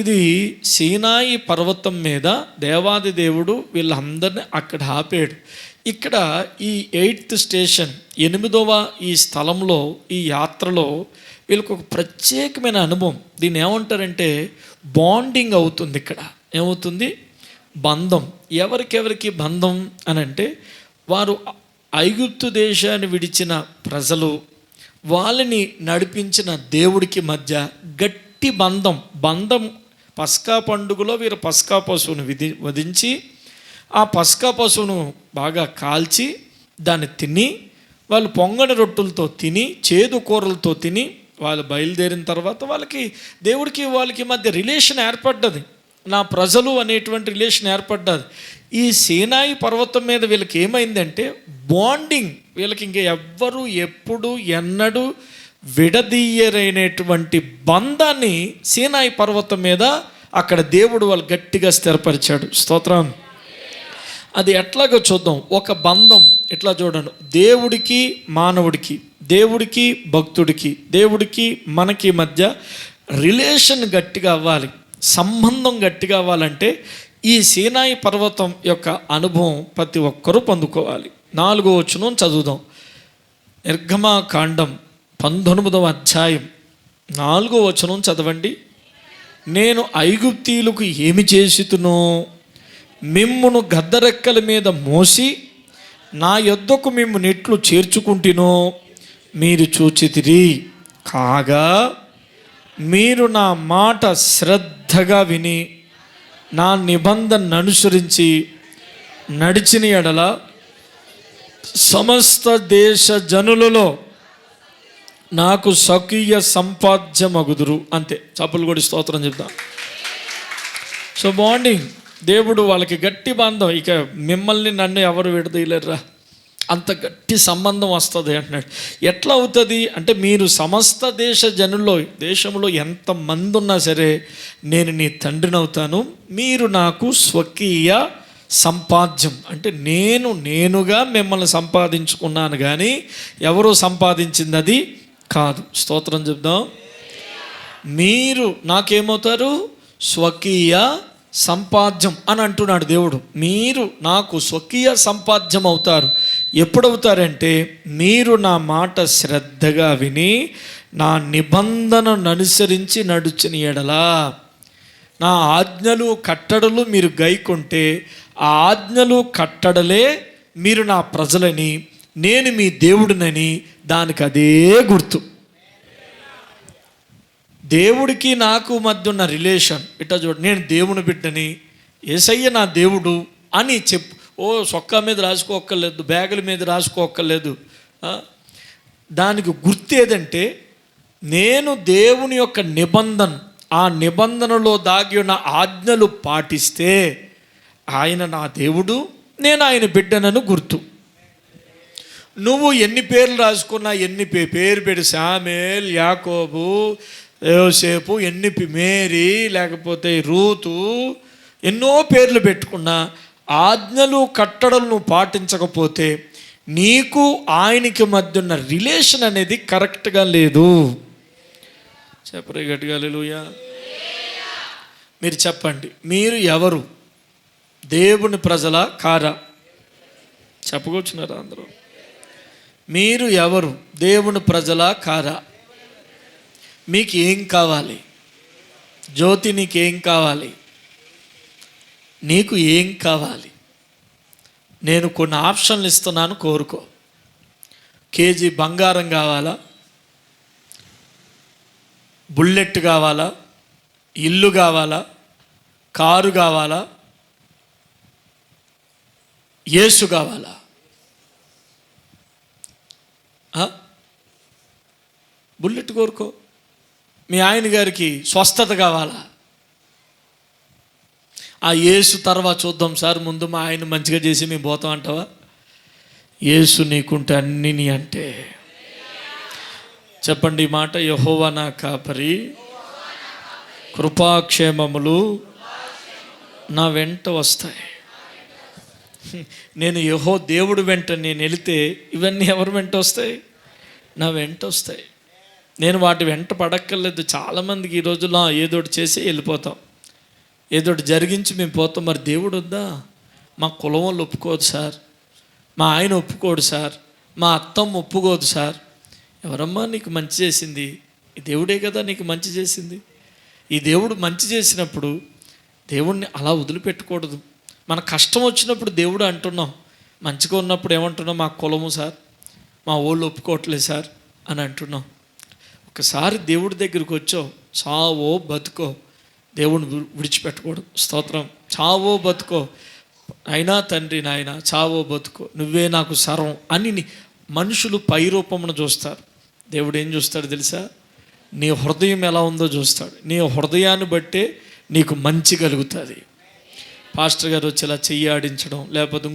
ఇది సీనాయి పర్వతం మీద దేవాది దేవుడు వీళ్ళందరినీ అక్కడ ఆపాడు. ఇక్కడ ఈ 8th స్టేషన్ 8వ ఈ స్థలంలో ఈ యాత్రలో వీళ్ళకి ఒక ప్రత్యేకమైన అనుభవం. దీన్ని ఏమంటారంటే బాండింగ్ అవుతుంది. ఇక్కడ ఏమవుతుంది? బంధం. ఎవరికెవరికి బంధం అని అంటే, వారు ఐగుప్తు దేశాన్ని విడిచిన ప్రజలు, వాళ్ళని నడిపించిన దేవుడికి మధ్య గట్టి బంధం. పస్కా పండుగలో వీరు పస్కా పశువును వధించి ఆ పస్కా పశువును బాగా కాల్చి దాన్ని తిని, వాళ్ళు పొంగని రొట్టెలతో తిని, చేదు కూరలతో తిని వాళ్ళు బయలుదేరిన తర్వాత వాళ్ళకి దేవుడికి వాళ్ళకి మధ్య రిలేషన్ ఏర్పడ్డది. నా ప్రజలు అనేటువంటి రిలేషన్ ఏర్పడ్డది. ఈ సీనాయి పర్వతం మీద వీళ్ళకి ఏమైందంటే బాండింగ్. వీళ్ళకి ఇంకా ఎవ్వరు ఎప్పుడు ఎన్నడూ విడదీయరైనటువంటి బంధాన్ని సీనాయి పర్వతం మీద అక్కడ దేవుడు వాళ్ళు గట్టిగా స్థిరపరిచాడు. స్తోత్రం. అది ఎట్లాగో చూద్దాం. ఒక బంధం ఇట్లా చూడండి, దేవుడికి మానవుడికి, దేవుడికి భక్తుడికి, దేవుడికి మనకి మధ్య రిలేషన్ గట్టిగా అవ్వాలి, సంబంధం గట్టిగా అవ్వాలంటే ఈ సీనాయి పర్వతం యొక్క అనుభవం ప్రతి ఒక్కరూ పొందుకోవాలి. 4వ వచనం చదువుదాం. నిర్గమకాండం 19వ అధ్యాయం 4వ వచనం చదవండి. నేను ఐగుప్తీయులకు ఏమి చేసితునో మిమ్మును గద్దరెక్కల మీద మోసి నా యొద్దకు మిమ్ము నెట్లు చేర్చుకుంటునో మీరు చూచితిరి. కాగా మీరు నా మాట శ్రద్ధగా విని నా నిబంధనను అనుసరించి నడిచిన ఎడల సమస్త దేశ జనులలో నాకు స్వకీయ సంపాద్యమగుదురు. అంతే. చప్పులు కూడా స్తోత్రం చెప్తాం. So bonding. దేవుడు వాళ్ళకి గట్టి బంధం. ఇక మిమ్మల్ని నన్ను ఎవరు విడదీయలేరురా, అంత గట్టి సంబంధం వస్తుంది అంటున్నాడు. ఎట్లా అవుతుంది అంటే, మీరు సమస్త దేశ జనుల్లో, దేశంలో ఎంతమంది ఉన్నా సరే నేను నీ తండ్రిని అవుతాను, మీరు నాకు స్వకీయ సంపాద్యం. అంటే నేనుగా మిమ్మల్ని సంపాదించుకున్నాను కానీ ఎవరో సంపాదించింది అది కాదు. స్తోత్రం చెప్దాం. మీరు నాకేమవుతారు? స్వకీయ సంపాద్యం అని అంటున్నాడు దేవుడు. మీరు నాకు స్వకీయ సంపాద్యం అవుతారు. ఎప్పుడవుతారంటే, మీరు నా మాట శ్రద్ధగా విని నా నిబంధనను అనుసరించి నడుచిన ఎడలా, నా ఆజ్ఞలు కట్టడలు మీరు గైకుంటే ఆ ఆజ్ఞలు కట్టడలే మీరు నా ప్రజలని, నేను మీ దేవుడినని, దానికి అదే గుర్తు. దేవుడికి నాకు మధ్య ఉన్న రిలేషన్ ఇట్లా చూడండి. నేను దేవుని బిడ్డని, యేసయ్య నా దేవుడు అని చెప్పు. సొక్కా మీద రాసుకోక్కర్లేదు, బ్యాగుల మీద రాసుకోక్కర్లేదు. దానికి గుర్తు ఏదంటే, నేను దేవుని యొక్క నిబంధన, ఆ నిబంధనలో దాగి ఉన్న ఆజ్ఞలు పాటిస్తే ఆయన నా దేవుడు, నేను ఆయన బిడ్డనను గుర్తు. నువ్వు ఎన్ని పేర్లు రాసుకున్నా, ఎన్ని పేరు పెట్టి శామేల్, యాకోబు, యోసేపు, మేరీ, లేకపోతే రూతు, ఎన్నో పేర్లు పెట్టుకున్నా ఆజ్ఞలు కట్టడలు నువ్వు పాటించకపోతే నీకు ఆయనకి మధ్య ఉన్న రిలేషన్ అనేది కరెక్ట్గా లేదు. చెప్పరే గట్టిగా హల్లెలూయా. మీరు చెప్పండి, మీరు ఎవరు? దేవుని ప్రజల కారా? చెప్పుకొచ్చున్నారా అందరూ? మీరు ఎవరు? దేవుని ప్రజల కారా? మీకు ఏం కావాలి? జ్యోతి, నీకేం కావాలి? నీకు ఏం కావాలి? నేను కొన్ని ఆప్షన్లు ఇస్తున్నాను, కోరుకో. కేజీ బంగారం కావాలా? బుల్లెట్ కావాలా? ఇల్లు కావాలా? కారు కావాలా? యేసు కావాలా? బుల్లెట్ కోరుకో. మీ ఆయన గారికి స్వస్థత కావాలా? ఆ యేసు తర్వాత చూద్దాం సార్, ముందు మా ఆయన మంచిగా చేసి మేము పోతాం అంటావా? యేసు నీకుంటే అన్నీ నీ అంటే. చెప్పండి ఈ మాట. యెహోవా నా కాపరి, కృపాక్షేమములు నా వెంట వస్తాయి. నేను దేవుడు వెంట నేను వెళితే ఇవన్నీ ఎవరు వెంట వస్తాయి? నా వెంట వస్తాయి. నేను వాటి వెంట పడక్కర్లేదు. చాలామందికి ఈ రోజుల్లో ఏదోటి చేసి వెళ్ళిపోతాం. ఏదో జరిగించి మేము పోతాం. మరి దేవుడు వద్దా? మా కులం వాళ్ళు ఒప్పుకోదు సార్, మా ఆయన ఒప్పుకోడు సార్, మా అత్తమ్మ ఒప్పుకోదు సార్. ఎవరమ్మా నీకు మంచి చేసింది? ఈ దేవుడే కదా నీకు మంచి చేసింది. ఈ దేవుడు మంచి చేసినప్పుడు దేవుణ్ణి అలా వదిలిపెట్టకూడదు. మన కష్టం వచ్చినప్పుడు దేవుడు అంటున్నాం, మంచిగా ఉన్నప్పుడు ఏమంటున్నాం? మా కులము సార్, మా వాళ్ళు ఒప్పుకోవట్లేదు సార్ అని అంటున్నాం. ఒకసారి దేవుడి దగ్గరికి వచ్చావు, చావో బతుకో, దేవుని విడిచిపెట్టకూడదు. స్తోత్రం. చావో బతుకో, అయినా తండ్రి నాయన చావో బతుకో, నువ్వే నాకు సర్వం అని మనుషులు పై రూపమును చూస్తారు. దేవుడు ఏం చూస్తాడు తెలుసా? నీ హృదయం ఎలా ఉందో చూస్తాడు. నీ హృదయాన్ని బట్టే నీకు మంచి కలుగుతుంది. పాస్టర్ గారు వచ్చి ఇలా చెయ్యి ఆడించడం, లేకపోతే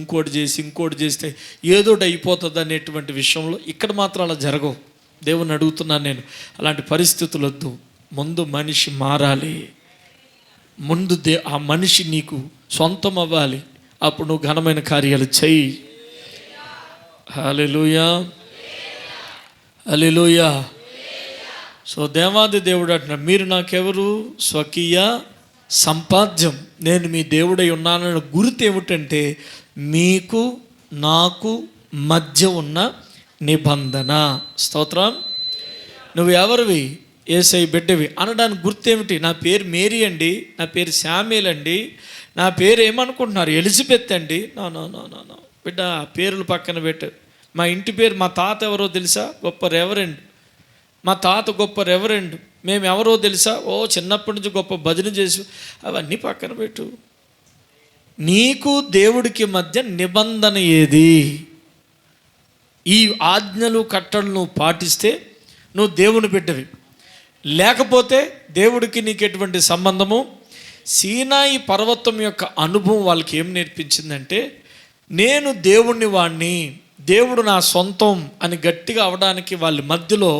ఇంకోటి చేస్తే ఏదోటి అయిపోతుంది అనేటువంటి విషయంలో ఇక్కడ మాత్రం అలా జరగవు. దేవుని అడుగుతున్నాను నేను, అలాంటి పరిస్థితులు వద్దు. ముందు మనిషి మారాలి, ముందు ఆ మనిషి నీకు సొంతం అవ్వాలి. అప్పుడు నువ్వు ఘనమైన కార్యాలు చెయ్యి. హల్లెలూయా, హల్లెలూయా. సో దేవాది దేవుడు అంటున్నాడు, మీరు నాకెవరు? స్వకీయ సంపాద్యం. నేను మీ దేవుడై ఉన్నానన్న గుర్తు ఏమిటంటే మీకు నాకు మధ్య ఉన్న నిబంధన. స్తోత్రం. నువ్వు ఎవరివి? యేసయ్య బిడ్డవి అనడానికి గుర్తేమిటి? నా పేరు మేరీ అండి, నా పేరు శామ్యూల్ అండి, నా పేరు ఏమనుకుంటున్నారు? ఎలిజబెత్ అండి. నో బిడ్డ, పేర్లు పక్కన పెట్టు. మా ఇంటి పేరు, మా తాత ఎవరో తెలుసా? గొప్ప రెవరెండ్. మా తాత గొప్ప రెవరెండ్. మేము ఎవరో తెలుసా? చిన్నప్పటి నుంచి గొప్ప భజన చేసి, అవన్నీ పక్కన పెట్టు. నీకు దేవుడికి మధ్య నిబంధన ఏది? ఈ ఆజ్ఞలు కట్టడలు నువ్వు పాటిస్తే నువ్వు దేవుని బిడ్డవి, లేకపోతే దేవుడికి నీకు ఎటువంటి సంబంధము? సీనాయి పర్వతం యొక్క అనుభవం వాళ్ళకి ఏం నేర్పించిందంటే, నేను దేవుణ్ణి వాణ్ణి, దేవుడు నా సొంతం అని గట్టిగా అవడానికి వాళ్ళ మధ్యలో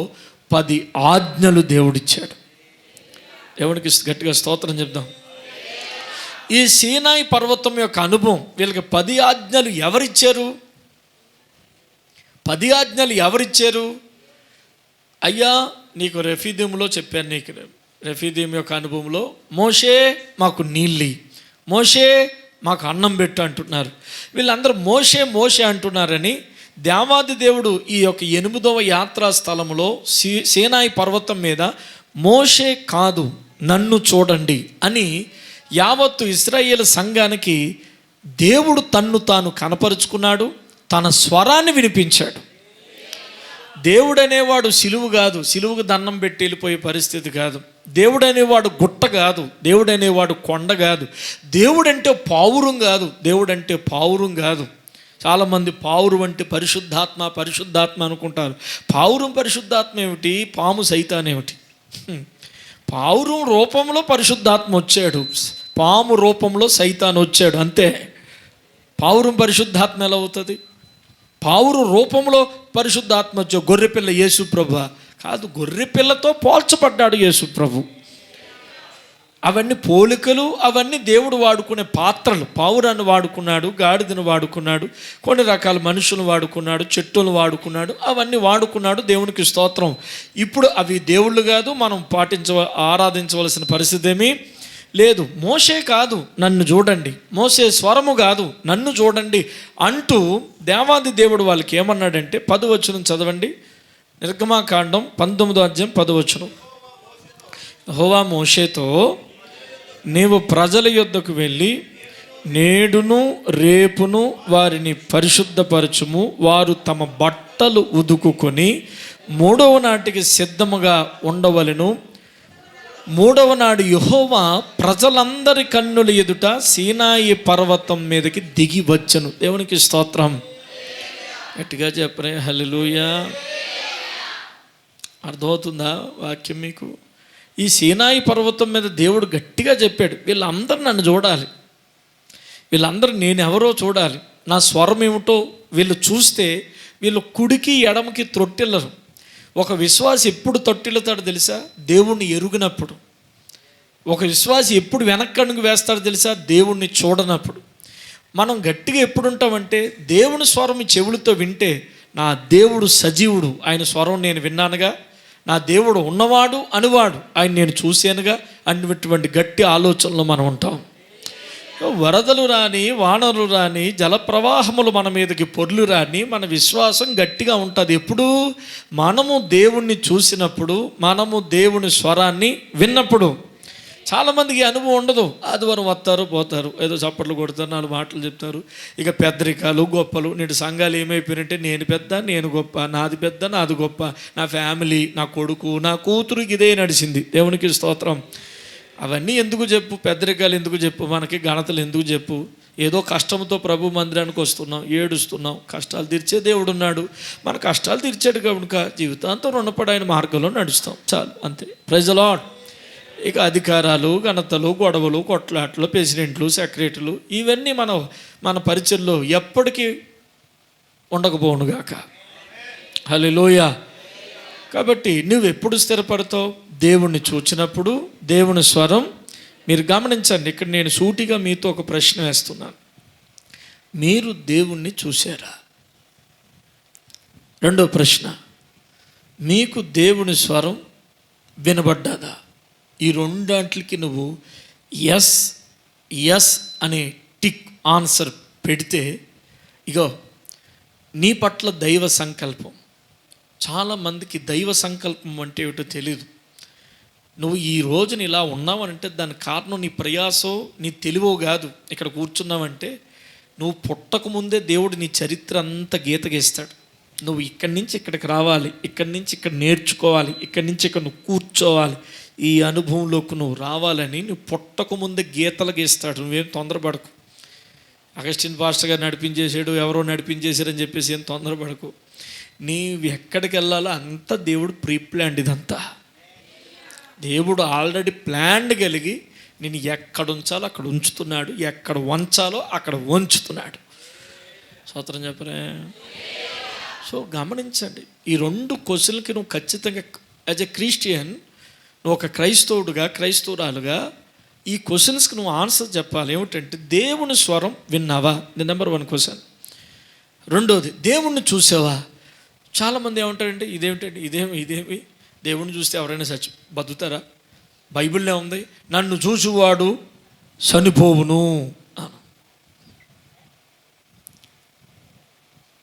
10 ఆజ్ఞలు దేవుడిచ్చాడు. దేవుడికి గట్టిగా స్తోత్రం చెప్దాం. ఈ సీనాయి పర్వతం యొక్క అనుభవం వీళ్ళకి 10 ఆజ్ఞలు ఎవరిచ్చారు? 10 ఆజ్ఞలు ఎవరిచ్చారు? అయ్యా నీకు రెఫీదీములో చెప్పాను, నీకు రెఫీదీం యొక్క అనుభవంలో మోషే మాకు నీళ్ళి, మోషే మాకు అన్నం పెట్టు అంటున్నారు. వీళ్ళందరూ మోషే అంటున్నారని దేవాది దేవుడు ఈ యొక్క 8వ యాత్రా స్థలంలో సీనాయి పర్వతం మీద మోషే కాదు నన్ను చూడండి అని యావత్తు ఇశ్రాయేలు సంఘానికి దేవుడు తన్ను తాను కనపరుచుకున్నాడు, తన స్వరాన్ని వినిపించాడు. దేవుడు అనేవాడు సిలువు కాదు, సిలువుకు దండం పెట్టి వెళ్ళిపోయే పరిస్థితి కాదు. దేవుడు అనేవాడు గుట్ట కాదు, దేవుడు అనేవాడు కొండ కాదు. దేవుడంటే పావురం కాదు, దేవుడంటే పావురం కాదు. చాలామంది పావురం అంటే పరిశుద్ధాత్మ అనుకుంటారు. పావురం పరిశుద్ధాత్మ ఏమిటి? పాము సైతాన్ ఏమిటి? పావురం రూపంలో పరిశుద్ధాత్మ వచ్చాడు, పాము రూపంలో సైతాన్ వచ్చాడు, అంతే. పావురం పరిశుద్ధాత్మ ఎలా అవుతుంది? పావురం రూపంలో పరిశుద్ధాత్మ వచ్చాడు. గొర్రెపిల్ల యేసు ప్రభు కాదు, గొర్రెపిల్లతో పోల్చబడ్డాడు యేసు ప్రభు. అవన్నీ పోలికలు, అవన్నీ దేవుడు వాడుకునే పాత్రలు. పావురాన్ని వాడుకున్నాడు, గాడిదను వాడుకున్నాడు, కొన్ని రకాల మనుషులను వాడుకున్నాడు, చెట్టులను వాడుకున్నాడు, అవన్నీ వాడుకున్నాడు. దేవునికి స్తోత్రం. ఇప్పుడు అవి దేవుళ్ళు కాదు, మనం ఆరాధించవలసిన పరిస్థితి ఏమీ లేదు. మోషే కాదు నన్ను చూడండి, మోసే స్వరము కాదు నన్ను చూడండి అంటూ దేవాది దేవుడు వాళ్ళకి ఏమన్నాడంటే 10వ వచనం చదవండి. నిర్గమాకాండం 19వ అధ్యాయం 10వ వచనం. యెహోవా మోషేతో, నీవు ప్రజల యొద్దకు వెళ్ళి నేడును రేపును వారిని పరిశుద్ధపరచుము, వారు తమ బట్టలు ఉదుకుకొని 3వ నాటికి సిద్ధముగా ఉండవలెను. 3వ నాడు యెహోవా ప్రజలందరి కన్నుల ఎదుట సీనాయి పర్వతం మీదకి దిగి వచ్చెను. దేవునికి స్తోత్రం. గట్టిగా చెప్పరే హల్లెలూయా. అర్థమవుతుందా వాక్యం మీకు? ఈ సీనాయి పర్వతం మీద దేవుడు గట్టిగా చెప్పాడు, వీళ్ళందరూ నన్ను చూడాలి, వీళ్ళందరూ నేనెవరో చూడాలి, నా స్వరం ఏమిటో వీళ్ళు చూస్తే వీళ్ళు కుడికి ఎడమకి త్రొట్టిల్లరు. ఒక విశ్వాసి ఎప్పుడు తొట్టిల్లుతాడు తెలుసా? దేవుణ్ణి ఎరుగినప్పుడు. ఒక విశ్వాసి ఎప్పుడు వెనక్కడుగు వేస్తాడు తెలుసా? దేవుణ్ణి చూడనప్పుడు. మనం గట్టిగా ఎప్పుడు ఉంటామంటే దేవుని స్వరం చెవులతో వింటే, నా దేవుడు సజీవుడు, ఆయన స్వరం నేను విన్నానుగా, నా దేవుడు ఉన్నవాడు అనువాడు, ఆయన నేను చూశానుగా అనేటువంటి గట్టి ఆలోచనలో మనం ఉంటాం. వరదలు రాని, వానలు రాని, జలప్రవాహములు మన మీదకి పొర్లు రాని, మన విశ్వాసం గట్టిగా ఉంటుంది. ఎప్పుడు మనము దేవుణ్ణి చూసినప్పుడు, మనము దేవుని స్వరాన్ని విన్నప్పుడు. చాలామందికి అనుభవం ఉండదు. ఆదివారం వస్తారు పోతారు, ఏదో చప్పట్లు కొడతారు, 4 మాటలు చెప్తారు. ఇక పెద్దరికాలు గొప్పలు. నేటి సంఘాలు ఏమైపోయినట్టే నేను పెద్ద, నేను గొప్ప, నాది పెద్ద, నాది గొప్ప, నా ఫ్యామిలీ, నా కొడుకు, నా కూతురు, ఇదే నడిచింది. దేవునికి స్తోత్రం. అవన్నీ ఎందుకు చెప్పు, పెద్దరికాలు ఎందుకు చెప్పు, మనకి ఘనతలు ఎందుకు చెప్పు. ఏదో కష్టంతో ప్రభు మందిరానికి వస్తున్నాం, ఏడుస్తున్నాం, కష్టాలు తీర్చే దేవుడు ఉన్నాడు. మన కష్టాలు తీర్చాడు కనుక జీవితాంతం రుణపడి ఆయన మార్గంలో నడుస్తాం, చాలు, అంతే. Praise the lord. ఇక అధికారాలు, ఘనతలు, గొడవలు, కొట్లాట్లు, ప్రెసిడెంట్లు, సెక్రటరీలు, ఇవన్నీ మన పరిచయంలో ఎప్పటికీ ఉండకపోవునుగాక. హల్లెలూయా. కాబట్టి నువ్వు ఎప్పుడు స్థిరపడతావు? దేవుణ్ణి చూచినప్పుడు, దేవుని స్వరం. మీరు గమనించండి, ఇక్కడ నేను సూటిగా మీతో ఒక ప్రశ్న వేస్తున్నాను. మీరు దేవుణ్ణి చూశారా? రెండో ప్రశ్న, మీకు దేవుని స్వరం వినబడ్డాదా? ఈ రెండాంటికి నువ్వు ఎస్ ఎస్ అనే టిక్ ఆన్సర్ పెడితే, ఇగో నీ పట్ల దైవ సంకల్పం. చాలామందికి దైవ సంకల్పం అంటే ఏమిటో తెలియదు. నువ్వు ఈ రోజున ఇలా ఉన్నావనంటే దానికి కారణం నీ ప్రయాసో, నీ తెలివో కాదు. ఇక్కడ కూర్చున్నావంటే నువ్వు పుట్టకముందే దేవుడు నీ చరిత్ర అంతా గీత గీస్తాడు. నువ్వు ఇక్కడి నుంచి ఇక్కడికి రావాలి, ఇక్కడి నుంచి ఇక్కడ నేర్చుకోవాలి, ఇక్కడి నుంచి ఇక్కడ నువ్వు కూర్చోవాలి, ఈ అనుభవంలోకి నువ్వు రావాలని నువ్వు పుట్టకముందే గీతలు గీస్తాడు. నువ్వేం తొందరపడకు. అగస్టిన్ పాస్టర్ గారు నడిపించేసాడు, ఎవరో నడిపించేశారని చెప్పేసి ఏం తొందరపడకు. నీవు ఎక్కడికి వెళ్ళాలో అంతా దేవుడు ప్రీ ప్లాన్డ్. ఇదంతా దేవుడు ఆల్రెడీ ప్లాన్డ్ కలిగి నేను ఎక్కడ ఉంచాలో అక్కడ ఉంచుతున్నాడు, ఎక్కడ వంచాలో అక్కడ వంచుతున్నాడు. స్తోత్రం చెప్పరే. సో గమనించండి, ఈ 2 క్వశ్చన్లకి నువ్వు ఖచ్చితంగా యాజ్ ఎ క్రిస్టియన్, నువ్వు ఒక క్రైస్తవుడుగా, క్రైస్తవురాలుగా ఈ క్వశ్చన్స్కి నువ్వు ఆన్సర్ చెప్పాలి. ఏమిటంటే, దేవుని స్వరం విన్నావా? Number 1 question. రెండోది, దేవుణ్ణి చూసావా? చాలామంది ఏమంటారంటే, ఇదేమి దేవుణ్ణి చూస్తే ఎవరైనా బతుకుతారా? బైబిల్లో ఉంది, నన్ను చూసువాడు చనిపోవును,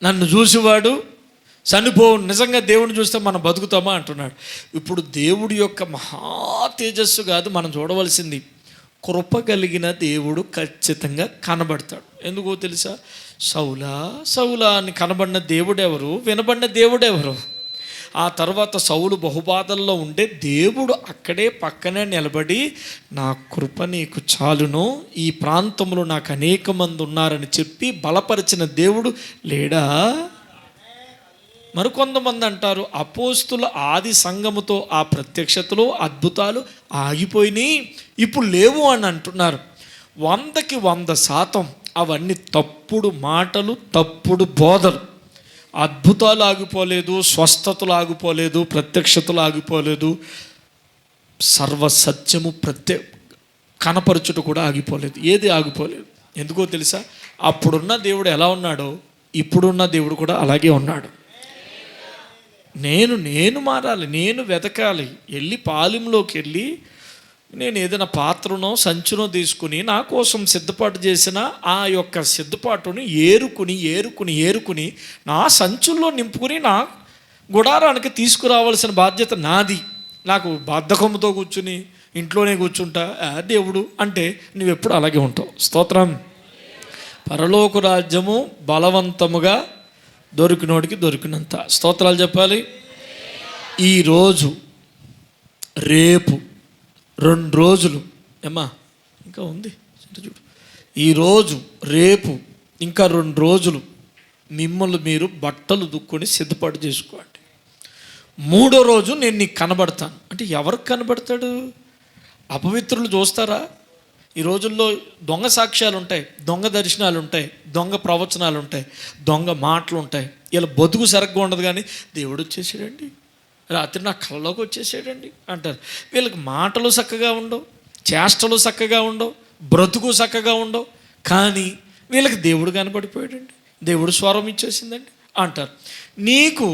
నన్ను చూసేవాడు చనిపోవు. నిజంగా దేవుని చూస్తే మనం బతుకుతామా అంటున్నాడు. ఇప్పుడు దేవుడి యొక్క మహా తేజస్సు కాదు మనం చూడవలసింది, కృప కలిగిన దేవుడు ఖచ్చితంగా కనబడతాడు. ఎందుకో తెలుసా? సౌలా అని కనబడిన దేవుడెవరు? వినబడిన దేవుడెవరు? ఆ తర్వాత సౌలు బహుబాధల్లో ఉండే దేవుడు అక్కడే పక్కనే నిలబడి, నా కృప నీకు చాలును, ఈ ప్రాంతంలో నాకు అనేక మంది ఉన్నారని చెప్పి బలపరిచిన దేవుడు లేడా? మరికొంతమంది అంటారు, అపోస్తుల ఆది సంఘముతో ఆ ప్రత్యక్షతలు, అద్భుతాలు ఆగిపోయినాయి, ఇప్పుడు లేవు అని అంటున్నారు. 100కి 100% అవన్నీ తప్పుడు మాటలు, తప్పుడు బోధలు. అద్భుతాలు ఆగిపోలేదు, స్వస్థతలు ఆగిపోలేదు, ప్రత్యక్షతలు ఆగిపోలేదు, సర్వసత్యము కనపరచుట కూడా ఆగిపోలేదు. ఏది ఆగిపోలేదు. ఎందుకో తెలుసా? అప్పుడున్న దేవుడు ఎలా ఉన్నాడో ఇప్పుడున్న దేవుడు కూడా అలాగే ఉన్నాడు. నేను మారాలి, నేను వెతకాలి. వెళ్ళి పాలెంలోకి వెళ్ళి నేను ఏదైనా పాత్రనో సంచునో తీసుకుని నా కోసం సిద్ధపాటు చేసిన ఆ యొక్క సిద్ధపాటుని ఏరుకుని నా సంచుల్లో నింపుకుని నా గుడారానికి తీసుకురావాల్సిన బాధ్యత నాది. నాకు బద్ధకంతో కూర్చుని ఇంట్లోనే కూర్చుంటా దేవుడు అంటే నువ్వెప్పుడు అలాగే ఉంటావు. స్తోత్రం. పరలోక రాజ్యము బలవంతముగా దొరికినోడికి దొరికినంత. స్తోత్రాలు చెప్పాలి. ఈరోజు, రేపు 2 రోజులు ఏమ్మా ఇంకా ఉంది చూడు, ఈరోజు, రేపు ఇంకా 2 రోజులు మిమ్మల్ని మీరు బట్టలు దుక్కుని సిద్ధపాటు చేసుకోండి. 3వ రోజు నేను నీకు కనబడతాను. అంటే ఎవరికి కనబడతాడు? అపవిత్రులు చూస్తారా? ఈ రోజుల్లో దొంగ సాక్ష్యాలు ఉంటాయి, దొంగ దర్శనాలు ఉంటాయి, దొంగ ప్రవచనాలు ఉంటాయి, దొంగ మాటలు ఉంటాయి. ఇలా బతుకు సరిగ్గా ఉండదు, కానీ దేవుడు వచ్చేసాడండి, రాత్రి నా కళ్ళలోకి వచ్చేసాడండి అంటారు. వీళ్ళకి మాటలు చక్కగా ఉండవు, చేష్టలు చక్కగా ఉండవు, బ్రతుకు చక్కగా ఉండవు, కానీ వీళ్ళకి దేవుడు కనబడిపోయాడండి, దేవుడు స్వరం ఇచ్చేసిందండి అంటారు. నీకు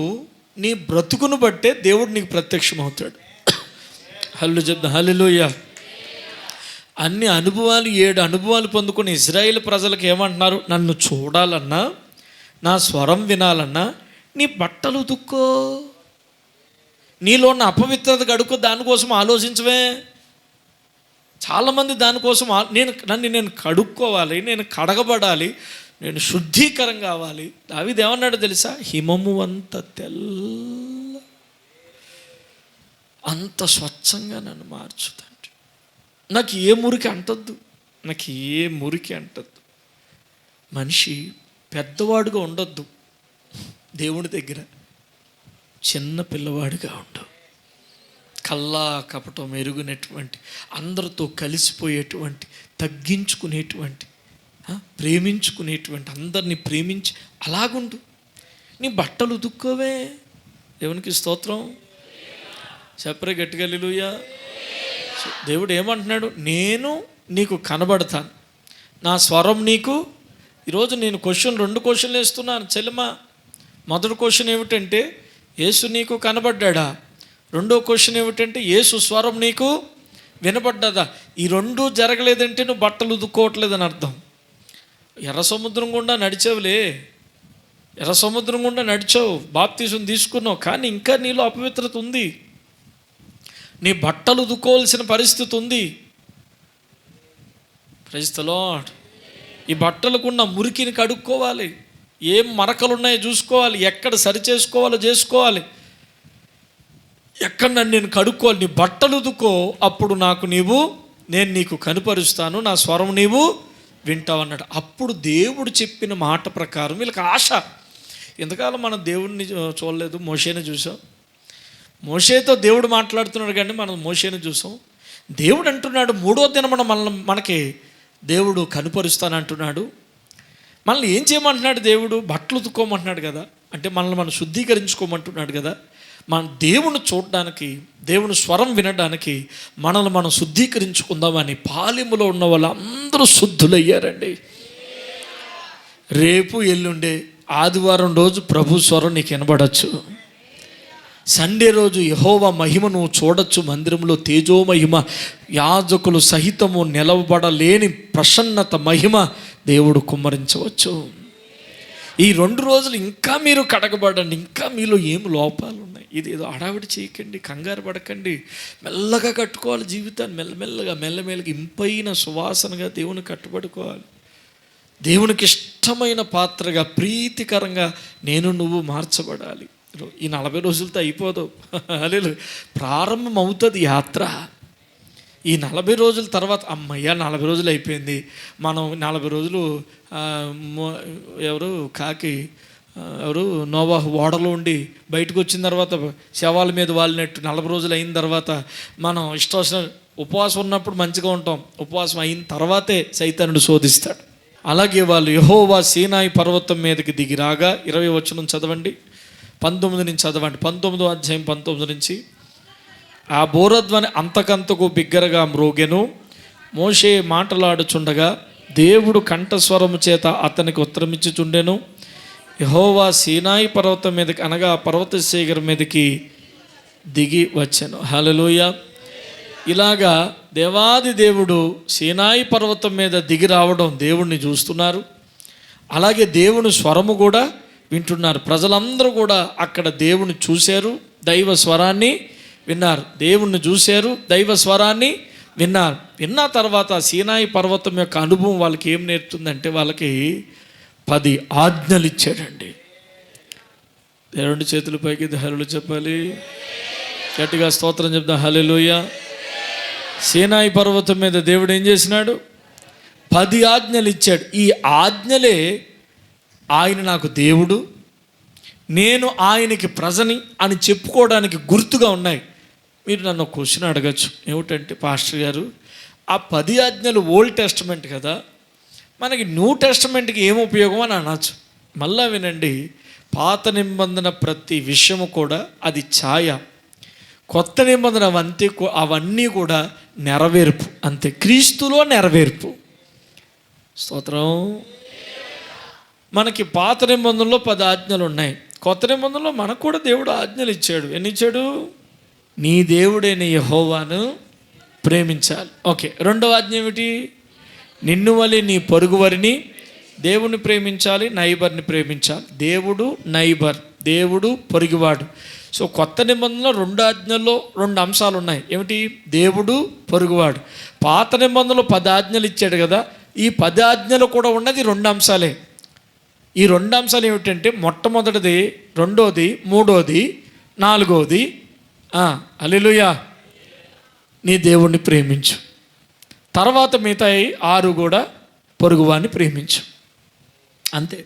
నీ బ్రతుకును బట్టే దేవుడు నీకు ప్రత్యక్షమవుతాడు. హల్లు చెప్దా హల్లెలూయా. అన్ని అనుభవాలు 7 అనుభవాలు పొందుకుని ఇజ్రాయేల్ ప్రజలకు ఏమంటున్నారు? నన్ను చూడాలన్నా, నా స్వరం వినాలన్నా నీ బట్టలు ఉతుక్కో, నీలో ఉన్న అపవిత్రత గడుకో, దానికోసం ఆలోచించవే. చాలామంది దానికోసం నేను కడుక్కోవాలి, నేను కడగబడాలి, నేను శుద్ధీకరం కావాలి. దావీదు ఏమన్నాడు తెలుసా? హిమము అంత తెల్ల, అంత స్వచ్ఛంగా నన్ను మార్చుతాడు. నాకు ఏ మురికి అంటద్దు, నాకు ఏ మురికి అంటద్దు. మనిషి పెద్దవాడుగా ఉండొద్దు, దేవుడి దగ్గర చిన్న పిల్లవాడిగా ఉండు. కల్లా కపటం ఎరుగునటువంటి, అందరితో కలిసిపోయేటువంటి, తగ్గించుకునేటువంటి, ప్రేమించుకునేటువంటి, అందరినీ ప్రేమించి అలాగుండు. నీ బట్టలు ఉతుక్కోవే. దేవునికి స్తోత్రం. చెప్పరే గట్టిగా హల్లెలూయా. దేవుడు ఏమంటున్నాడు? నేను నీకు కనబడతాను, నా స్వరం నీకు. ఈరోజు నేను 2 క్వశ్చన్లు వేస్తున్నాను చెల్లెమ్మ. మొదటి క్వశ్చన్ ఏమిటంటే, యేసు నీకు కనబడ్డా? రెండో క్వశ్చన్ ఏమిటంటే, యేసు స్వరం నీకు వినపడ్డదా? ఈ 2 జరగలేదంటే నువ్వు బట్టలు ఉదుక్కోవట్లేదని అర్థం. ఎర్ర సముద్రం గుండా నడిచావులే, ఎర్ర సముద్రం గుండా నడిచావు, బాప్తీసం తీసుకున్నావు, కానీ ఇంకా నీలో అపవిత్రత ఉంది. నీ బట్టలు ఉదుకోవాల్సిన పరిస్థితి ఉంది. Praise the lord. ఈ బట్టలకున్న మురికిని కడుక్కోవాలి, ఏం మరకలు ఉన్నాయో చూసుకోవాలి, ఎక్కడ సరి చేసుకోవాలో చేసుకోవాలి, ఎక్కడ నన్ను నేను కడుక్కోవాలి. నీ బట్టలు ఉదుకో, అప్పుడు నేను నీకు కనుపరుస్తాను, నా స్వరం నీవు వింటావు అన్నాడు. అప్పుడు దేవుడు చెప్పిన మాట ప్రకారం వీళ్ళకి ఆశ. ఎంతకాలం మనం దేవుడిని చూడలేదు, మోషేని చూసాం. మోషేతో దేవుడు మాట్లాడుతున్నాడు, కానీ మనం మోషేని చూసాం. దేవుడు అంటున్నాడు 3వ దినమున మనకి దేవుడు కనుపరుస్తానంటున్నాడు. మనల్ని ఏం చేయమంటున్నాడు దేవుడు? బట్టలు ఉతుక్కోమంటున్నాడు కదా, అంటే మనల్ని మనం శుద్ధీకరించుకోమంటున్నాడు కదా. మన దేవుని చూడడానికి, దేవుని స్వరం వినడానికి మనల్ని మనం శుద్ధీకరించుకుందామని పాలెములో ఉన్న వాళ్ళందరూ శుద్ధులయ్యారండి. రేపు ఎల్లుండే ఆదివారం రోజు ప్రభు స్వరం నీకు వినబడచ్చు. సండే రోజు యెహోవా మహిమ నువ్వు చూడొచ్చు. మందిరంలో తేజోమహిమ, యాజకులు సహితము నిలవబడలేని ప్రసన్నత మహిమ దేవుడు కుమ్మరించవచ్చు. ఈ 2 రోజులు ఇంకా మీరు కడగబడండి. ఇంకా మీలో ఏం లోపాలు ఉన్నాయి, ఇది ఏదో హడావిడి చేయకండి, కంగారు పడకండి. మెల్లగా కట్టుకోవాలి జీవితాన్ని, మెల్లమెల్లగా ఇంపైన సువాసనగా దేవుని కట్టుబడుకోవాలి. దేవునికి ఇష్టమైన పాత్రగా, ప్రీతికరంగా నువ్వు మార్చబడాలి. ఈ 40 రోజులతో అయిపోదు. హల్లెలూయా. ప్రారంభం అవుతుంది యాత్ర. ఈ 40 రోజుల తర్వాత అమ్మయ్య 40 రోజులు అయిపోయింది, మనం 40 రోజులు ఎవరు నోవాహు ఓడలో ఉండి బయటకు వచ్చిన తర్వాత శవాల మీద వాలినట్టు 40 రోజులు అయిన తర్వాత మనం ఇష్టం ఉపవాసం ఉన్నప్పుడు మంచిగా ఉంటాం, ఉపవాసం అయిన తర్వాతే సైతానుడు శోధిస్తాడు. అలాగే వాళ్ళు యెహోవా సీనాయి పర్వతం మీదకి దిగి రాగా, 20వ వచనం చదవండి, 19 నుంచి చదవండి. 19వ అధ్యాయం 19 నుంచి. ఆ బోరధ్వని అంతకంతకు బిగ్గరగా మ్రోగెను. మోషే మాటలాడుచుండగా దేవుడు కంఠస్వరము చేత అతనికి ఉత్తరమిచ్చుచుండెను. యెహోవా సీనాయి పర్వతం మీదకి, అనగా పర్వత శిఖరం మీదకి దిగి వచ్చెను. హల్లెలూయా. ఇలాగా దేవాది దేవుడు సీనాయి పర్వతం మీద దిగి రావడం దేవుణ్ణి చూస్తున్నారు. అలాగే దేవుని స్వరము కూడా వింటున్నారు. ప్రజలందరూ కూడా అక్కడ దేవుని చూశారు, దైవ స్వరాన్ని విన్నారు. దేవుణ్ణి చూశారు, దైవ స్వరాన్ని విన్నారు. విన్న తర్వాత సీనాయి పర్వతం యొక్క అనుభవం వాళ్ళకి ఏం నేర్పుతుందంటే, వాళ్ళకి 10 ఆజ్ఞలు ఇచ్చాడండి. 2 చేతుల పైకి హల్లెలూయా చెప్పాలి, గట్టిగా స్తోత్రం చెప్దాం. హల్లెలూయా. సీనాయి పర్వతం మీద దేవుడు ఏం చేసినాడు? 10 ఆజ్ఞలు ఇచ్చాడు. ఈ ఆజ్ఞలే ఆయన నాకు దేవుడు, నేను ఆయనకి ప్రజని అని చెప్పుకోవడానికి గుర్తుగా ఉన్నాయి. మీరు నన్ను ఒక క్వశ్చన్ అడగచ్చు, ఏమిటంటే పాస్టర్ గారు ఆ 10 ఆజ్ఞలు ఓల్డ్ టెస్టమెంట్ కదా, మనకి న్యూ టెస్టమెంట్కి ఏం ఉపయోగం అని అనొచ్చు. మళ్ళా వినండి, పాత నిబంధన ప్రతి విషయము కూడా అది ఛాయ, కొత్త నిబంధన అవన్నీ కూడా నెరవేర్పు, అంతే. క్రీస్తులో నెరవేర్పు. స్తోత్రం. మనకి పాత నిబంధనలో 10 ఆజ్ఞలు ఉన్నాయి, కొత్త నిబంధనలో మనకు కూడా దేవుడు ఆజ్ఞలు ఇచ్చాడు. ఎన్ని ఇచ్చాడు? నీ దేవుడైన యెహోవాను ప్రేమించాలి. ఓకే, రెండవ ఆజ్ఞ ఏమిటి? నిన్ను వలె నీ పొరుగువారిని, దేవుని ప్రేమించాలి, నైబర్ని ప్రేమించాలి. దేవుడు నైబర్, దేవుడు పొరుగువాడు. సో కొత్త నిబంధనలో 2 ఆజ్ఞల్లో 2 అంశాలు ఉన్నాయి. ఏమిటి? దేవుడు, పొరుగువాడు. పాత నిబంధనలో 10 ఆజ్ఞలు ఇచ్చాడు కదా, ఈ 10 ఆజ్ఞలు కూడా ఉన్నది 2 అంశాలే. ఈ 2 అంశాలు ఏమిటంటే, మొట్టమొదటిది, రెండోది, మూడోది, నాలుగోది, హల్లెలూయా, నీ దేవుణ్ణి ప్రేమించు. తర్వాత మిగతా 6 కూడా పొరుగువాడిని ప్రేమించు. అంతే.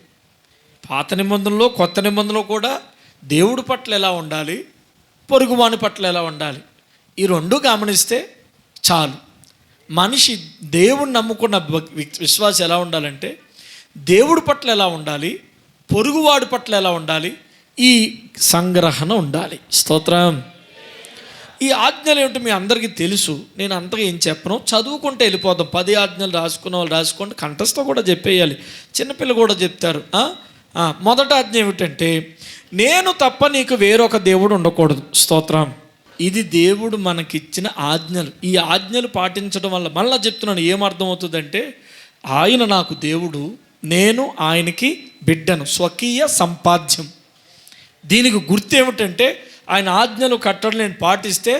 పాత నిబంధనలో కొత్త నిబంధనలో కూడా దేవుడి పట్ల ఎలా ఉండాలి, పొరుగువాని పట్ల ఎలా ఉండాలి, ఈ 2 గమనిస్తే చాలు. మనిషి దేవుణ్ణి నమ్ముకున్న విశ్వాసం ఎలా ఉండాలంటే, దేవుడి పట్ల ఎలా ఉండాలి, పొరుగువాడి పట్ల ఎలా ఉండాలి, ఈ సంగ్రహణ ఉండాలి. స్తోత్రం. ఈ ఆజ్ఞలు ఏమిటో మీ అందరికీ తెలుసు, నేను అంతగా ఏం చెప్పను, చదువుకుంటే వెళ్ళిపోతాం. 10 ఆజ్ఞలు రాసుకున్న వాళ్ళు రాసుకోండి, కంఠస్థ కూడా చెప్పేయాలి, చిన్నపిల్లలు కూడా చెప్తారు. మొదటి ఆజ్ఞ ఏమిటంటే, నేను తప్ప నీకు వేరొక దేవుడు ఉండకూడదు. స్తోత్రం. ఇది దేవుడు మనకిచ్చిన ఆజ్ఞలు. ఈ ఆజ్ఞలు పాటించడం వల్ల, మళ్ళీ చెప్తున్నాను, ఏమర్థమవుతుందంటే, ఆయన నాకు దేవుడు, నేను ఆయనకి బిడ్డను, స్వకీయ సంపాద్యం. దీనికి గుర్తు ఏమిటంటే, ఆయన ఆజ్ఞలు కట్టడం నేను పాటిస్తే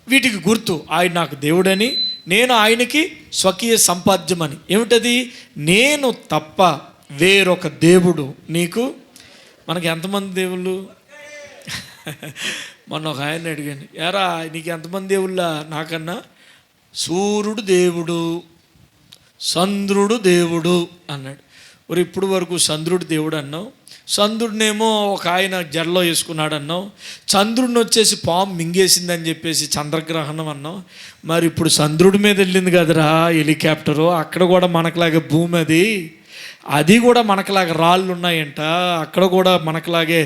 వీటికి గుర్తు, ఆయన నాకు దేవుడని, నేను ఆయనకి స్వకీయ సంపాద్యం అని. ఏమిటది? నేను తప్ప వేరొక దేవుడు నీకు. మనకి ఎంతమంది దేవుళ్ళు? మొన్న ఒక ఆయన అడిగాను, ఎరా నీకు ఎంతమంది దేవుళ్ళా? నాకన్నా సూర్యుడు దేవుడు, చంద్రుడు దేవుడు అన్నాడు. మరి ఇప్పుడు వరకు చంద్రుడు దేవుడు అన్నావు, చంద్రుడినేమో ఒక ఆయన జడలో వేసుకున్నాడు అన్నావు, చంద్రుడిని వచ్చేసి పాము మింగేసిందని చెప్పేసి చంద్రగ్రహణం అన్నావు. మరి ఇప్పుడు చంద్రుడి మీద వెళ్ళింది కదరా హెలికాప్టరు, అక్కడ కూడా మనకులాగే భూమి, అది కూడా మనకులాగా రాళ్ళు ఉన్నాయంట, అక్కడ కూడా మనకులాగే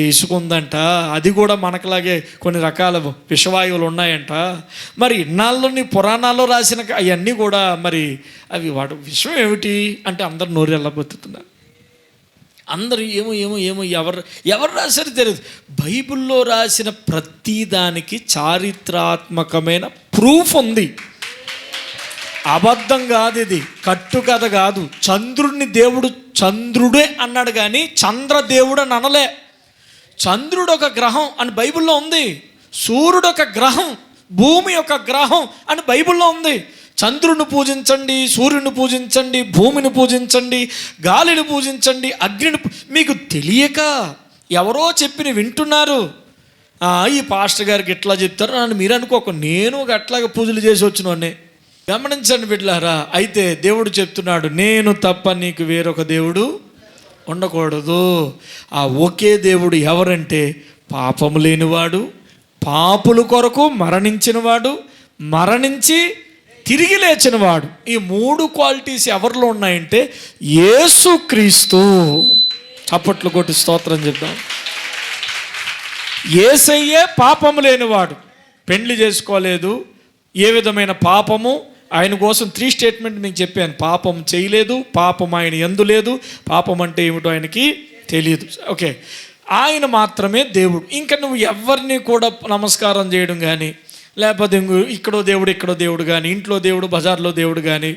ఇసుక ఉందంట, అది కూడా మనకులాగే కొన్ని రకాల విషవాయువులు ఉన్నాయంట. మరి ఇన్నాళ్ళని పురాణాల్లో రాసిన అవన్నీ కూడా మరి అవి వాటి విషయం ఏమిటి అంటే అందరు నోరు వెళ్ళబోతున్నారు. అందరూ ఏమో ఏమో ఏమో ఎవరు రాశారు తెలియదు. బైబిల్లో రాసిన ప్రతిదానికి చారిత్రాత్మకమైన ప్రూఫ్ ఉంది. అబద్ధం కాదు, ఇది కట్టుకథ కాదు. చంద్రుడిని దేవుడు చంద్రుడే అన్నాడు కానీ చంద్రదేవుడు అని అనలే. చంద్రుడు ఒక గ్రహం అని బైబిల్లో ఉంది, సూర్యుడు ఒక గ్రహం, భూమి ఒక గ్రహం అని బైబిల్లో ఉంది. చంద్రుడిని పూజించండి, సూర్యుని పూజించండి, భూమిని పూజించండి, గాలిని పూజించండి, అగ్నిని. మీకు తెలియక ఎవరో చెప్పిన వింటున్నారు. ఈ పాస్టర్ గారికి ఎట్లా చెప్తారు నన్ను మీరు అనుకోక, నేను అట్లాగే పూజలు చేసి వచ్చినోనే. గమనించండి బిడ్డలారా. అయితే దేవుడు చెప్తున్నాడు, నేను తప్ప నీకు వేరొక దేవుడు ఉండకూడదు. ఆ ఒకే దేవుడు ఎవరంటే, పాపము లేనివాడు, పాపుల కొరకు మరణించినవాడు, మరణించి తిరిగి లేచినవాడు. ఈ 3 క్వాలిటీస్ ఎవరిలో ఉన్నాయంటే యేసుక్రీస్తు. చప్పట్లు కొట్టి స్తోత్రం చెప్దాం. యేసయ్యే పాపము లేనివాడు, పెండ్లి చేసుకోలేదు, ఏ విధమైన పాపము ఆయన కోసం 3 స్టేట్మెంట్ మీకు చెప్పాను. పాపం చేయలేదు, పాపం ఆయన యందు లేదు, పాపం అంటే ఏమిటో ఆయనకి తెలియదు. ఓకే, ఆయన మాత్రమే దేవుడు. ఇంకా నువ్వు ఎవరిని కూడా నమస్కారం చేయడం కానీ, లేకపోతే ఇక్కడో దేవుడు కానీ, ఇంట్లో దేవుడు, బజార్లో దేవుడు కానీ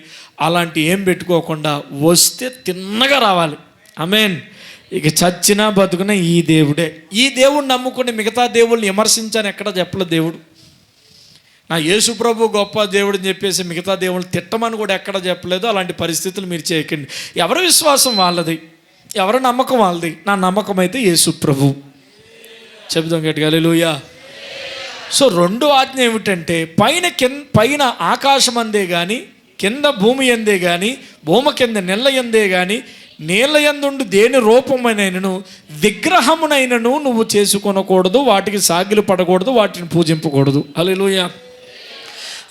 అలాంటి ఏం పెట్టుకోకుండా వస్తే తిన్నగా రావాలి. ఆమేన్. ఇక చచ్చినా బతుకున్నా ఈ దేవుడే. ఈ దేవుడిని నమ్ముకుని మిగతా దేవుళ్ళని విమర్శించాను ఎక్కడ చెప్పలేదు దేవుడు. నా యేసు ప్రభు గొప్ప దేవుడు అని చెప్పేసి మిగతా దేవుళ్ళు తిట్టమని కూడా ఎక్కడ చెప్పలేదు. అలాంటి పరిస్థితులు మీరు చేయకండి. ఎవరి విశ్వాసం వాళ్ళది, ఎవరి నమ్మకం వాళ్ళది. నా నమ్మకం అయితే యేసు ప్రభు. చెబుదాం గట్టిగా హల్లెలూయా. సో 2వ ఆజ్ఞ ఏమిటంటే, పైన ఆకాశం అందే కానీ, కింద భూమి ఎందే కానీ, భూమి కింద నెల్ల ఎందే కానీ, నీళ్ళ యందుండు దేని రూపమైనను విగ్రహమునైనను నువ్వు చేసుకొనకూడదు, వాటికి సాగిలు పడకూడదు, వాటిని పూజింపకూడదు. హల్లెలూయా.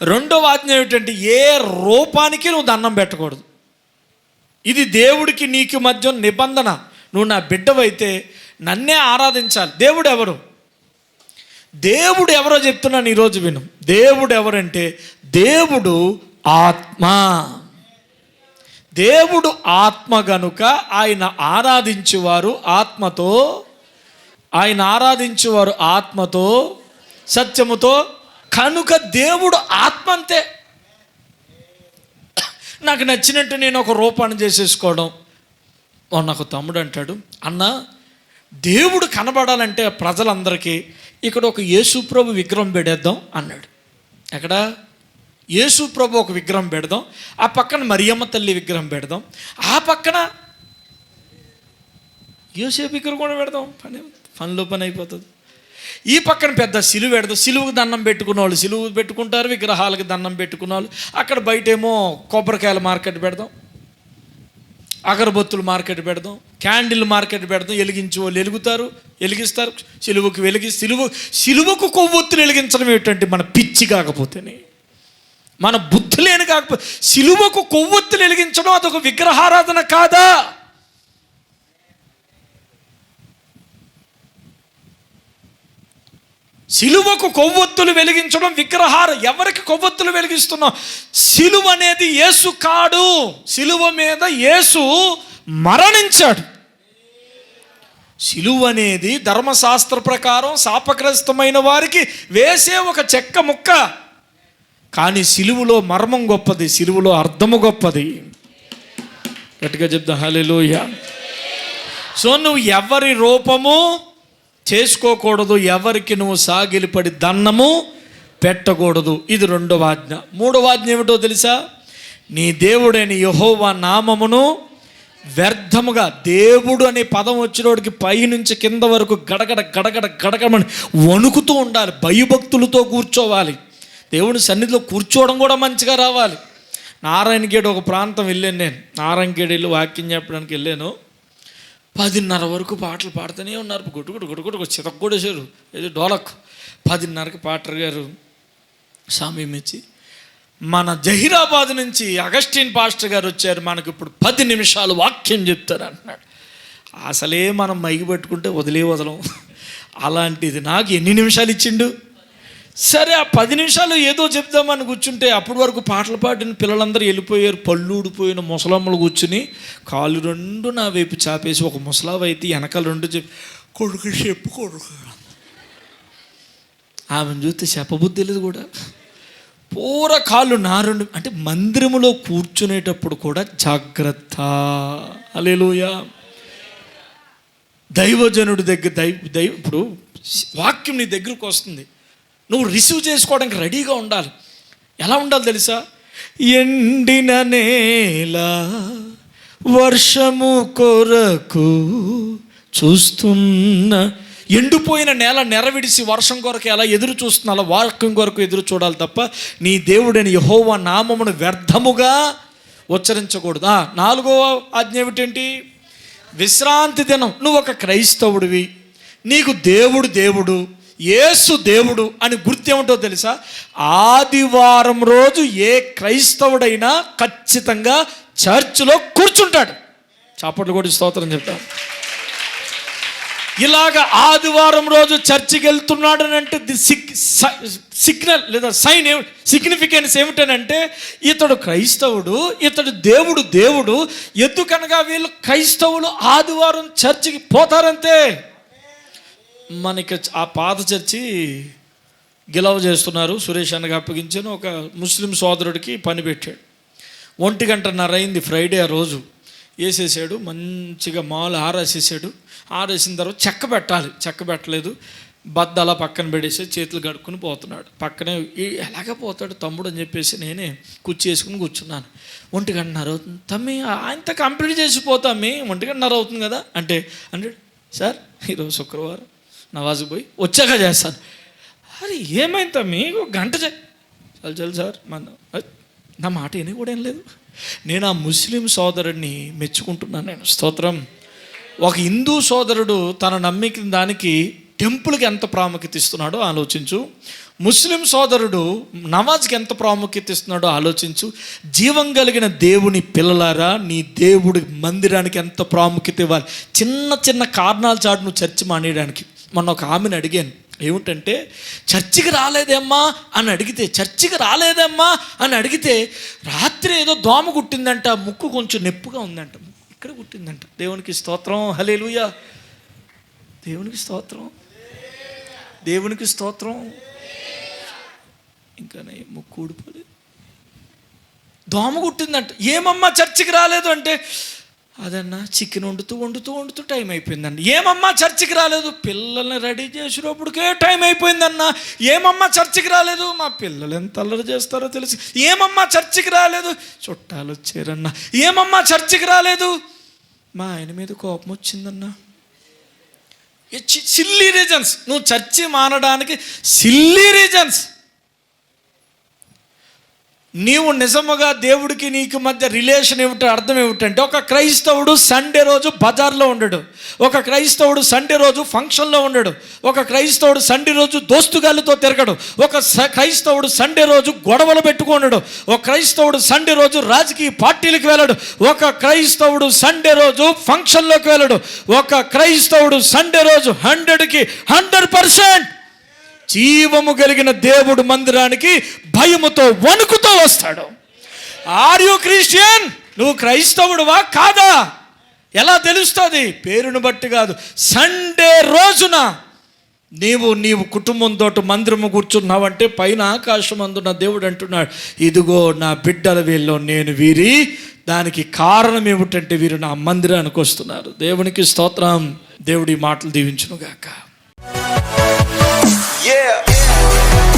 2వ ఆజ్ఞ ఏమిటంటే, ఏ రూపానికి నువ్వు దండం పెట్టకూడదు. ఇది దేవుడికి నీకు మధ్య నిబంధన. నువ్వు నా బిడ్డవైతే నన్నే ఆరాధించాలి. దేవుడు ఎవరు? దేవుడు ఎవరో చెప్తున్నాను ఈరోజు విను. దేవుడు ఎవరంటే, దేవుడు ఆత్మ. దేవుడు ఆత్మ గనుక ఆయన ఆరాధించేవారు ఆత్మతో ఆయన ఆరాధించేవారు ఆత్మతో సత్యముతో. కనుక దేవుడు ఆత్మ అంతే. నాకు నచ్చినట్టు నేను ఒక రూపాన్ని చేసేసుకోవడం. నాకు తమ్ముడు అంటాడు, అన్న దేవుడు కనబడాలంటే ప్రజలందరికీ ఇక్కడ ఒక యేసుప్రభు విగ్రహం పెడేద్దాం అన్నాడు. ఎక్కడ? యేసుప్రభు ఒక విగ్రహం పెడదాం, ఆ పక్కన మరియమ్మ తల్లి విగ్రహం పెడదాం, ఆ పక్కన యోసేపు విగ్రహం కూడా పెడదాం, పనిలో పని అయిపోతుంది. ఈ పక్కన పెద్ద సిలువ పెడదాం, సిలువుకి దండం పెట్టుకున్న వాళ్ళు సిలువు పెట్టుకుంటారు, విగ్రహాలకు దండం పెట్టుకున్న వాళ్ళు అక్కడ బయటేమో కొబ్బరికాయల మార్కెట్ పెడదాం, అగరబత్తులు మార్కెట్ పెడదాం, క్యాండిల్ మార్కెట్ పెడదాం. వెలిగించే వాళ్ళు వెలిగిస్తారు, సిలువకు కొవ్వొత్తులు వెలిగించడం ఏంటంటే మన పిచ్చి కాకపోతేనే, మన బుద్ధి లేని కాకపోతే సిలువకు కొవ్వొత్తులు వెలిగించడం అదొక విగ్రహారాధన కాదా? సిలువకు కొవ్వొత్తులు వెలిగించడం విగ్రహారం. ఎవరికి కొవ్వొత్తులు వెలిగిస్తున్నాం? సిలువ అనేది యేసు కాడు. సిలువ మీద యేసు మరణించాడు. సిలువ అనేది ధర్మశాస్త్ర ప్రకారం శాపగ్రస్తమైన వారికి వేసే ఒక చెక్క ముక్క. కానీ సిలువలో మర్మం గొప్పది, సిలువలో అర్థము గొప్పది. గట్టిగా చెప్తా హల్లెలూయా. సో నువ్వు ఎవరి రూపము చేసుకోకూడదు, ఎవరికి నువ్వు సాగిలిపడి దండము పెట్టకూడదు. ఇది 2వ ఆజ్ఞ. 3వ ఆజ్ఞ ఏమిటో తెలుసా? నీ దేవుడైన యెహోవా నామమును వ్యర్థముగా. దేవుడు అనే పదం వచ్చినోడికి పైనుంచి కింద వరకు గడగడ గడగడ గడగడమని వణుకుతూ ఉండాలి, భయభక్తులతో కూర్చోవాలి. దేవుని సన్నిధిలో కూర్చోవడం కూడా మంచిగా రావాలి. నారాయణగేడు ఒక ప్రాంతం వెళ్ళాను నేను. నారాయణగేడు వెళ్ళి వాక్యం చెప్పడానికి వెళ్ళాను. 10:30 వరకు పాటలు పాడుతూనే ఉన్నారు. గుట్టుగుడు చితక్కొడేశారు, ఏదో డోలక్. 10:30కి పాటర్ గారు సామి మెచ్చి, మన జహీరాబాద్ నుంచి అగస్టిన్ పాస్టర్ గారు వచ్చారు, మనకు ఇప్పుడు 10 నిమిషాలు వాక్యం చెప్తారు అంటున్నాడు. అసలే మనం మైకి పెట్టుకుంటే వదలం. అలాంటిది నాకు ఎన్ని నిమిషాలు ఇచ్చిండు? సరే ఆ 10 నిమిషాలు ఏదో చెప్దామని కూర్చుంటే అప్పటి వరకు పాటలు పాడిన పిల్లలందరూ వెళ్ళిపోయారు. పళ్ళు ఊడిపోయిన ముసలమ్మలు కూర్చుని కాళ్ళు 2 నా వైపు చాపేసి, ఒక ముసలావు అయితే వెనకాల 2 చెప్పి కొడుకు ఆమెను చూస్తే చెప్పబుద్ధి తెలియదు కూడా. పూర కాళ్ళు నా 2. అంటే మందిరములో కూర్చునేటప్పుడు కూడా జాగ్రత్త. హల్లెలూయా. దైవజనుడి దగ్గర ఇప్పుడు వాక్యం నీ దగ్గరకు వస్తుంది, నువ్వు రిసీవ్ చేసుకోవడానికి రెడీగా ఉండాలి. ఎలా ఉండాలి తెలుసా? ఎండిన నేల వర్షము కొరకు చూస్తున్న, ఎండిపోయిన నేల నెరవిడిసి వర్షం కొరకు ఎలా ఎదురు చూస్తున్నా అలా వాక్యం కొరకు ఎదురు చూడాలి తప్ప నీ దేవుడైన యెహోవా నామమును వ్యర్థముగా ఉచ్చరించకూడదు. 4వ ఆజ్ఞ ఏమిటంటి? విశ్రాంతి దినం. నువ్వు ఒక క్రైస్తవుడివి, నీకు దేవుడు యేసు దేవుడు అని గుర్తేమిటో తెలుసా? ఆదివారం రోజు ఏ క్రైస్తవుడైనా ఖచ్చితంగా చర్చిలో కూర్చుంటాడు. చాపట్లు కొట్టి స్తోత్రం చెప్తాను. ఇలాగ ఆదివారం రోజు చర్చికి వెళ్తున్నాడు అని అంటే సిగ్నల్ లేదా సైన్ సిగ్నిఫికెన్స్ ఏమిటనంటే ఇతడు క్రైస్తవుడు, ఇతడు దేవుడు. ఎందుకనగా వీళ్ళు క్రైస్తవులు ఆదివారం చర్చికి పోతారంతే. మనకి ఆ పాత చర్చి గిలవ చేస్తున్నారు, సురేష్ అన్నగా అప్పగించాను. ఒక ముస్లిం సోదరుడికి పని పెట్టాడు. 1:30 అయింది ఫ్రైడే. ఆ రోజు వేసేసాడు, మంచిగా మాలు ఆరేసేసాడు. ఆరేసిన తర్వాత చెక్క పెట్టాలి, చెక్క పెట్టలేదు. బద్ద అలా పక్కన పెడేసి చేతులు కడుక్కుని పోతున్నాడు. పక్కనే ఎలాగ పోతాడు తమ్ముడు అని చెప్పేసి నేనే కుర్చీ వేసుకుని కూర్చున్నాను. 1:30 అవుతుంది. తమ్మి ఆయనతో కంప్లీట్ చేసిపోతామ్మి, 1:30 అవుతుంది కదా అంటే సార్ ఈరోజు శుక్రవారం నవాజుకు పోయి వచ్చాక చేస్తాను. అరే ఏమైంది తమ్మి, 1 గంట చల్ సార్ నా మాట విని కూడా ఏం లేదు. నేను ఆ ముస్లిం సోదరుడిని మెచ్చుకుంటున్నాను నేను. స్తోత్రం. ఒక హిందూ సోదరుడు తన నమ్మిక దానికి టెంపుల్కి ఎంత ప్రాముఖ్యత ఇస్తున్నాడో ఆలోచించు. ముస్లిం సోదరుడు నమాజ్కి ఎంత ప్రాముఖ్యత ఇస్తున్నాడో ఆలోచించు. జీవం కలిగిన దేవుని పిల్లలారా, నీ దేవుడి మందిరానికి ఎంత ప్రాముఖ్యత ఇవ్వాలి. చిన్న కారణాలు చాటు నువ్వు చర్చి మానేయడానికి. మొన్న ఒక ఆమెను అడిగాను, ఏమిటంటే చర్చికి రాలేదమ్మా అని అడిగితే రాత్రి ఏదో దోమ కుట్టిందంట, ముక్కు కొంచెం నొప్పిగా ఉందంట, ఇక్కడ కుట్టిందంట. దేవునికి స్తోత్రం, హల్లెలూయా. దేవునికి స్తోత్రం, దేవునికి స్తోత్రం. ఇంకా ముక్కు ఊడిపోలేదు. దోమ కుట్టిందంట. ఏమమ్మా చర్చికి రాలేదు అంటే, అదన్నా చికెన్ వండుతూ టైం అయిపోయిందండి. ఏమమ్మా చర్చికి రాలేదు? పిల్లల్ని రెడీ చేసినప్పటికే టైం అయిపోయిందన్నా. ఏమమ్మా చర్చికి రాలేదు? మా పిల్లలు ఎంత అల్లరి చేస్తారో తెలిసి. ఏమమ్మా చర్చికి రాలేదు? చుట్టాలు వచ్చారన్నా. ఏమమ్మా చర్చికి రాలేదు? మా ఆయన మీద కోపం వచ్చిందన్నా. Silly reasons. నువ్వు చర్చి మానడానికి సిల్లీ రీజన్స్. నీవు నిజముగా దేవుడికి నీకు మధ్య రిలేషన్ ఏమిటో అర్థం ఏమిటంటే, ఒక క్రైస్తవుడు సండే రోజు బజార్లో ఉండడు, ఒక క్రైస్తవుడు సండే రోజు ఫంక్షన్లో ఉండడు, ఒక క్రైస్తవుడు సండే రోజు దోస్తుగాళ్ళతో తిరగడు, ఒక క్రైస్తవుడు సండే రోజు గొడవలు పెట్టుకున్నాడు, ఒక క్రైస్తవుడు సండే రోజు రాజకీయ పార్టీలకు వెళ్ళడు, ఒక క్రైస్తవుడు సండే రోజు ఫంక్షన్లోకి వెళ్ళడు, ఒక క్రైస్తవుడు సండే రోజు 100కి 100% జీవము కలిగిన దేవుడు మందిరానికి భయముతో వణుకుతో వస్తాడు. Are you Christian? నువ్వు క్రైస్తవుడువా కాదా ఎలా తెలుస్తుంది? పేరును బట్టి కాదు. సండే రోజున నీవు కుటుంబంతో మందిరము కూర్చున్నావంటే పైన ఆకాశం అందున్న దేవుడు అంటున్నాడు, ఇదిగో నా బిడ్డల వీళ్ళు నేను వీరి దానికి కారణం ఏమిటంటే వీరు నా మందిరానికి వస్తున్నారు. దేవునికి స్తోత్రం. దేవుడి మాటలు దీవించును గాక. Yeah.